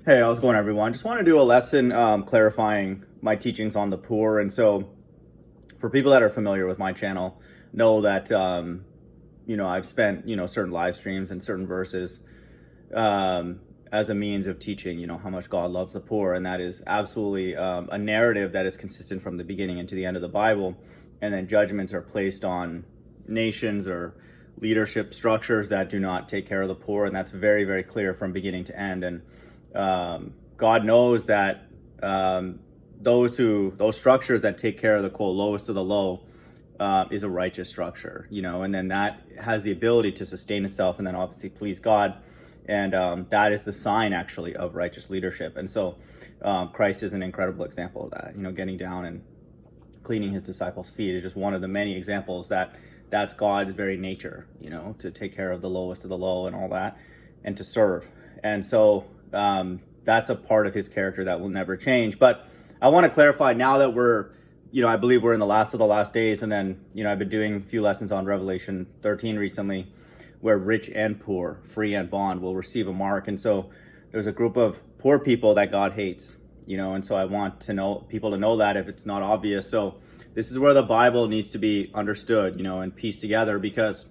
Hey, how's it going, everyone? Just want to do a lesson clarifying my teachings on the poor. And so, for people that are familiar with my channel, know that I've spent certain live streams and certain verses as a means of teaching how much God loves the poor, and that is absolutely a narrative that is consistent from the beginning and to the end of the Bible. And then judgments are placed on nations or leadership structures that do not take care of the poor, and that's very, very clear from beginning to end. And God knows that those structures that take care of the quote lowest of the low is a righteous structure, and then that has the ability to sustain itself and then obviously please God, and that is the sign actually of righteous leadership. And so Christ is an incredible example of that. Getting down and cleaning his disciples' feet is just one of the many examples that's God's very nature, to take care of the lowest of the low and all that, and to serve. And so that's a part of his character that will never change. But I want to clarify now that I believe we're in the last of the last days. And then, I've been doing a few lessons on Revelation 13 recently, where rich and poor, free and bond will receive a mark. And so there's a group of poor people that God hates, and so I want people to know that if it's not obvious. So this is where the Bible needs to be understood, and pieced together, because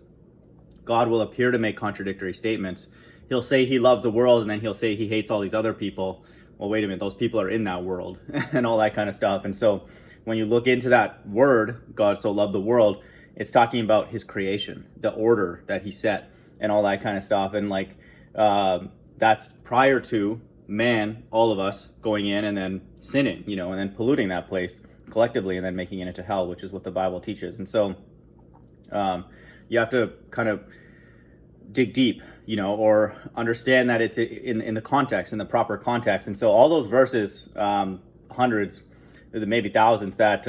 God will appear to make contradictory statements. He'll say he loves the world, and then he'll say he hates all these other people. Well, wait a minute, those people are in that world and all that kind of stuff. And so when you look into that word, God so loved the world, it's talking about his creation, the order that he set and all that kind of stuff. And that's prior to man, all of us going in and then sinning, and then polluting that place collectively and then making it into hell, which is what the Bible teaches. And so you have to kind of dig deep, or understand that it's in the context, in the proper context. And so all those verses, hundreds, maybe thousands, that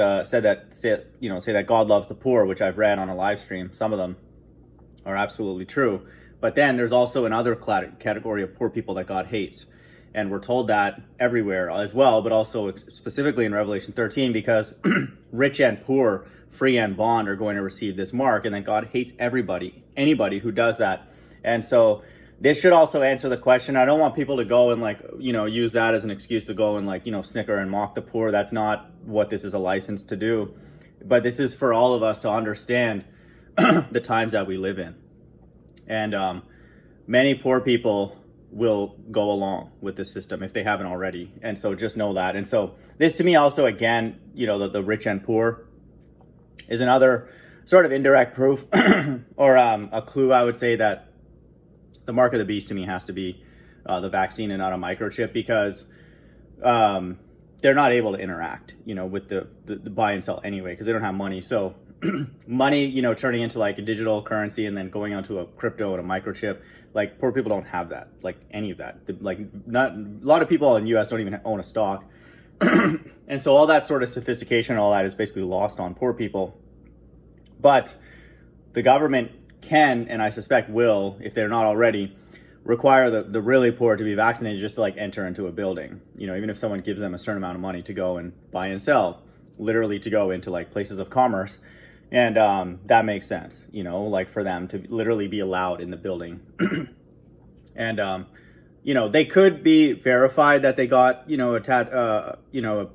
say that God loves the poor, which I've read on a live stream. Some of them are absolutely true. But then there's also another category of poor people that God hates. And we're told that everywhere as well, but also specifically in Revelation 13, because rich and poor, free and bond are going to receive this mark. And then God hates anybody who does that. And so this should also answer the question. I don't want people to go and use that as an excuse to go and snicker and mock the poor. That's not what this is a license to do. But this is for all of us to understand the times that we live in. And many poor people will go along with this system if they haven't already. And so just know that. And so this to me also, again, the rich and poor is another sort of indirect proof or a clue, I would say, that the mark of the beast to me has to be the vaccine and not a microchip, because they're not able to interact, with the buy and sell anyway, because they don't have money. So money, turning into like a digital currency and then going onto a crypto and a microchip, like poor people don't have that, like any of that. Not a lot of people in the US don't even own a stock. And so all that sort of sophistication, all that is basically lost on poor people. But the government can, and I suspect will, if they're not already, require the really poor to be vaccinated just to enter into a building. Even if someone gives them a certain amount of money to go and buy and sell, literally to go into places of commerce. And that makes sense, for them to literally be allowed in the building. And they could be verified that they got a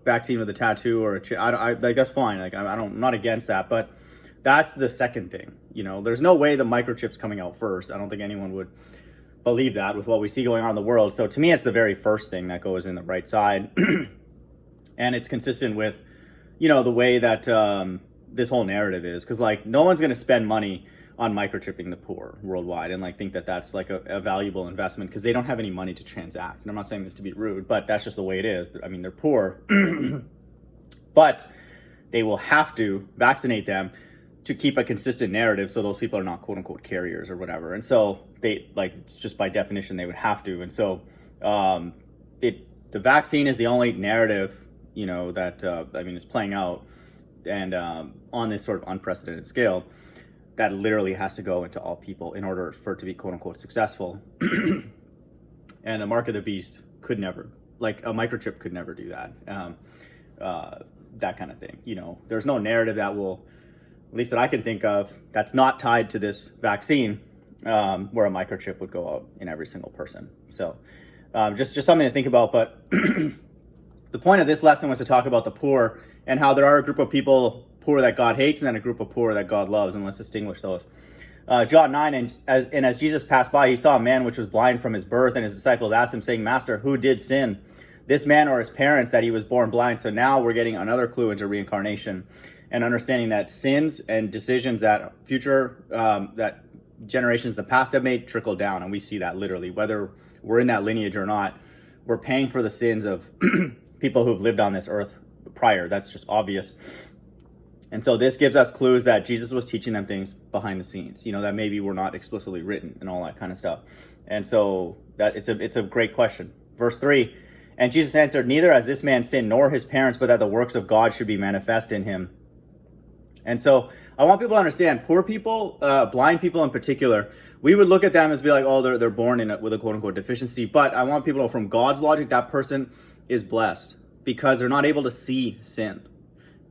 vaccine with a tattoo or that's fine. I'm not against that, but that's the second thing. There's no way the microchip's coming out first. I don't think anyone would believe that with what we see going on in the world. So to me, it's the very first thing that goes in the right side. And it's consistent with, the way that this whole narrative is. Because no one's going to spend money on microchipping the poor worldwide and think that that's a valuable investment, because they don't have any money to transact. And I'm not saying this to be rude, but that's just the way it is. I mean, they're poor, but they will have to vaccinate them to keep a consistent narrative, so those people are not quote unquote carriers or whatever. And so they it's just by definition they would have to. And so the vaccine is the only narrative that is playing out, and on this sort of unprecedented scale, that literally has to go into all people in order for it to be quote unquote successful. And the mark of the beast could never, a microchip could never do that. That kind of thing. There's no narrative that will, at least that I can think of, that's not tied to this vaccine, where a microchip would go out in every single person. So just something to think about. But the point of this lesson was to talk about the poor and how there are a group of people poor that God hates and then a group of poor that God loves, and let's distinguish those. John 9, and as Jesus passed by, he saw a man which was blind from his birth, and his disciples asked him, saying, Master, who did sin, this man or his parents, that he was born blind? So now we're getting another clue into reincarnation and understanding that sins and decisions that that generations in the past have made trickle down. And we see that literally, whether we're in that lineage or not, we're paying for the sins of people who've lived on this earth prior. That's just obvious. And so this gives us clues that Jesus was teaching them things behind the scenes, that maybe were not explicitly written and all that kind of stuff. And so that it's a great question. Verse 3, and Jesus answered, neither has this man sinned nor his parents, but that the works of God should be manifest in him. And so I want people to understand, poor people, blind people in particular, we would look at them as be like, oh, they're born with a quote unquote deficiency. But I want people to know, from God's logic, that person is blessed because they're not able to see sin.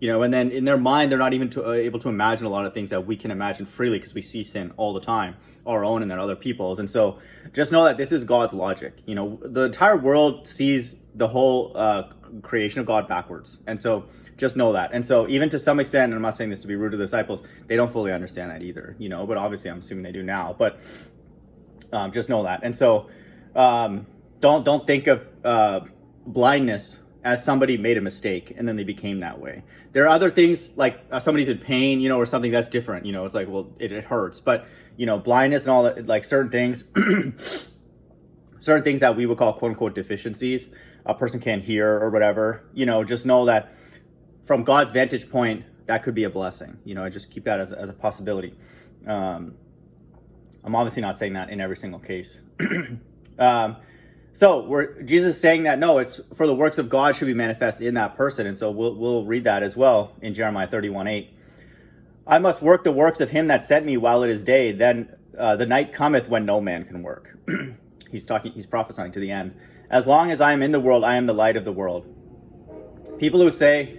And then in their mind, they're not even able to imagine a lot of things that we can imagine freely because we see sin all the time, our own and then other people's. And so just know that this is God's logic. The entire world sees the whole creation of God backwards. And so just know that. And so even to some extent, and I'm not saying this to be rude to the disciples, they don't fully understand that either, but obviously I'm assuming they do now. But just know that. And so don't think of blindness as somebody made a mistake and then they became that way. There are other things like somebody's in pain, or something that's different. It's like, well, it hurts. But, blindness and all that, like certain things, certain things that we would call quote unquote deficiencies, a person can't hear or whatever, just know that from God's vantage point, that could be a blessing. I just keep that as a possibility. I'm obviously not saying that in every single case. So Jesus is saying that, no, it's for the works of God should be manifest in that person. And so we'll read that as well in Jeremiah 31:8. I must work the works of him that sent me while it is day. Then the night cometh when no man can work. He's prophesying to the end. As long as I am in the world, I am the light of the world. People who say,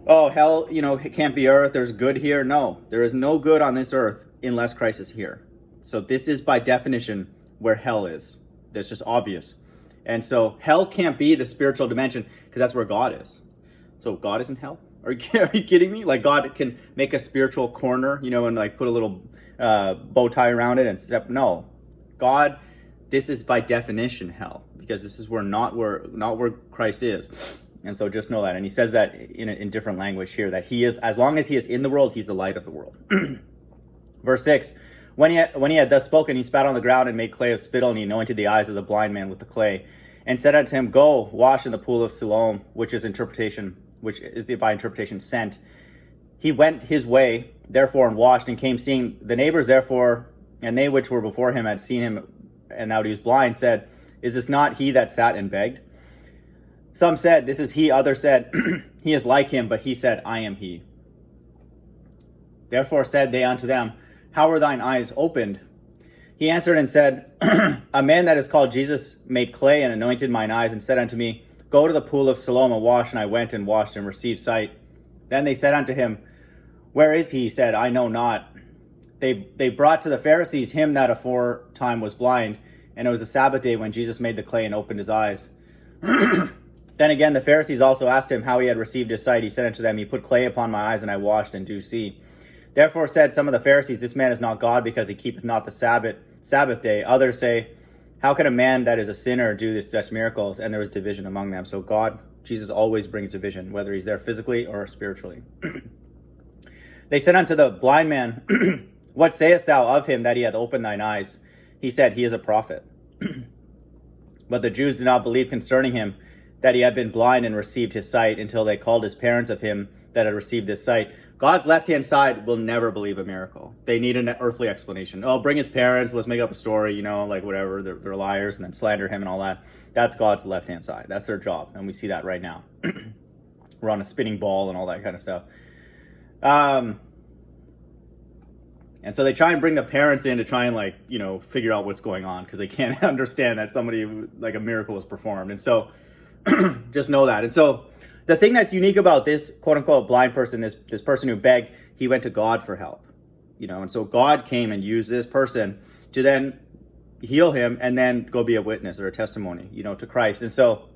oh, hell, it can't be earth. There's good here. No, there is no good on this earth unless Christ is here. So this is by definition where hell is. That's just obvious. And so hell can't be the spiritual dimension because that's where God is. So God is in hell? Are you kidding me? Like God can make a spiritual corner, and like put a little bow tie around it and step. No, God, this is by definition hell because this is not where Christ is. And so just know that. And he says that in different language here, that he is, as long as he is in the world, he's the light of the world. Verse 6. When he had thus spoken, he spat on the ground and made clay of spittle, and he anointed the eyes of the blind man with the clay, and said unto him, Go, wash in the pool of Siloam, which is by interpretation sent. He went his way, therefore, and washed, and came, seeing the neighbors, therefore, and they which were before him had seen him, and now he was blind, said, Is this not he that sat and begged? Some said, This is he. Others said, He is like him. But he said, I am he. Therefore said they unto them, How were thine eyes opened? He answered and said, A man that is called Jesus made clay and anointed mine eyes, and said unto me, Go to the pool of Siloam and wash. And I went and washed and received sight. Then they said unto him, Where is he? He said, I know not. They brought to the Pharisees him that aforetime was blind, and it was a Sabbath day when Jesus made the clay and opened his eyes. Then again the Pharisees also asked him how he had received his sight. He said unto them, He put clay upon my eyes, and I washed, and do see. Therefore said some of the Pharisees, This man is not God, because he keepeth not the Sabbath day. Others say, How can a man that is a sinner do such miracles? And there was division among them. So Jesus always brings division, whether he's there physically or spiritually. They said unto the blind man, What sayest thou of him that he hath opened thine eyes? He said, He is a prophet. But the Jews did not believe concerning him that he had been blind and received his sight, until they called his parents of him that had received his sight. God's left-hand side will never believe a miracle. They need an earthly explanation. Oh, bring his parents, let's make up a story, like whatever, they're liars, and then slander him and all that. That's God's left-hand side. That's their job, and we see that right now. We're on a spinning ball and all that kind of stuff. And so they try and bring the parents in to try and figure out what's going on, because they can't understand that somebody, like a miracle was performed. And so just know that. And so the thing that's unique about this quote unquote blind person, this person who begged, he went to God for help, and so God came and used this person to then, heal him, and then go be a witness or a testimony, to Christ. And so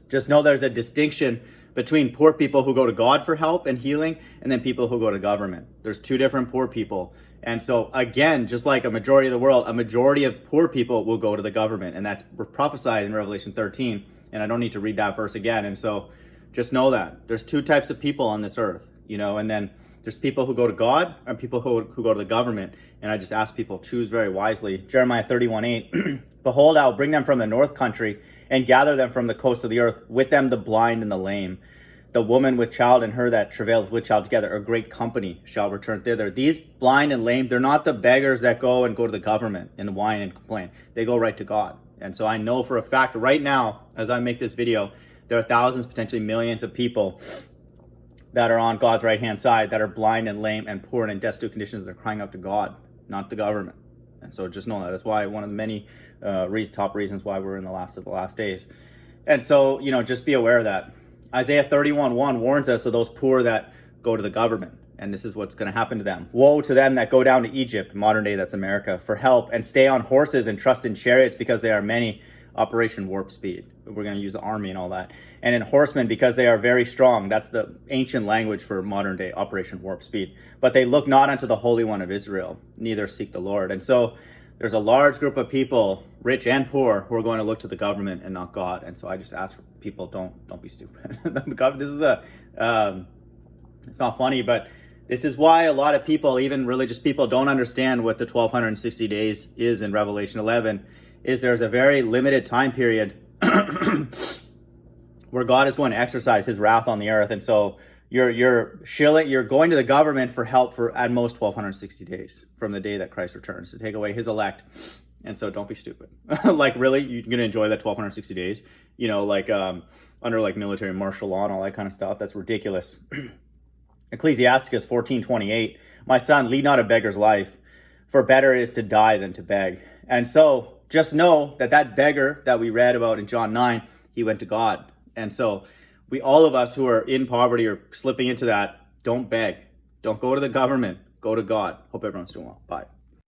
just know there's a distinction between poor people who go to God for help and healing, and then people who go to government. There's two different poor people. And so again, just like a majority of the world, a majority of poor people will go to the government, and that's prophesied in Revelation 13. And I don't need to read that verse again. And so just know that there's two types of people on this earth, and then there's people who go to God and people who go to the government. And I just ask people, choose very wisely. Jeremiah 31:8, behold, I will bring them from the north country and gather them from the coast of the earth, with them the blind and the lame. The woman with child and her that travaileth with child together, a great company shall return thither. These blind and lame, they're not the beggars that go to the government and whine and complain. They go right to God. And so I know for a fact right now, as I make this video, there are thousands, potentially millions of people that are on God's right-hand side that are blind and lame and poor and in destitute conditions. They're crying out to God, not the government. And so just know that. That's why one of the many top reasons why we're in the last of the last days. And so, just be aware of that. Isaiah 31:1 warns us of those poor that go to the government. And this is what's going to happen to them. Woe to them that go down to Egypt, modern day, that's America, for help, and stay on horses and trust in chariots, because they are many. Operation Warp Speed. We're going to use the army and all that. And in horsemen, because they are very strong. That's the ancient language for modern day Operation Warp Speed. But they look not unto the Holy One of Israel, neither seek the Lord. And so there's a large group of people, rich and poor, who are going to look to the government and not God. And so I just ask people, don't be stupid. This is it's not funny, but this is why a lot of people, even religious people, don't understand what the 1260 days is in Revelation 11. Is there's a very limited time period where God is going to exercise his wrath on the earth. And so you're going to the government for help for at most 1260 days from the day that Christ returns to take away his elect. And so don't be stupid. Like, really, you're going to enjoy that 1260 days, under like military martial law and all that kind of stuff. That's ridiculous. Ecclesiasticus 14:28, my son, lead not a beggar's life, for better is to die than to beg. And so just know that beggar that we read about in John 9, he went to God. And so all of us who are in poverty or slipping into that, don't beg. Don't go to the government. Go to God. Hope everyone's doing well. Bye.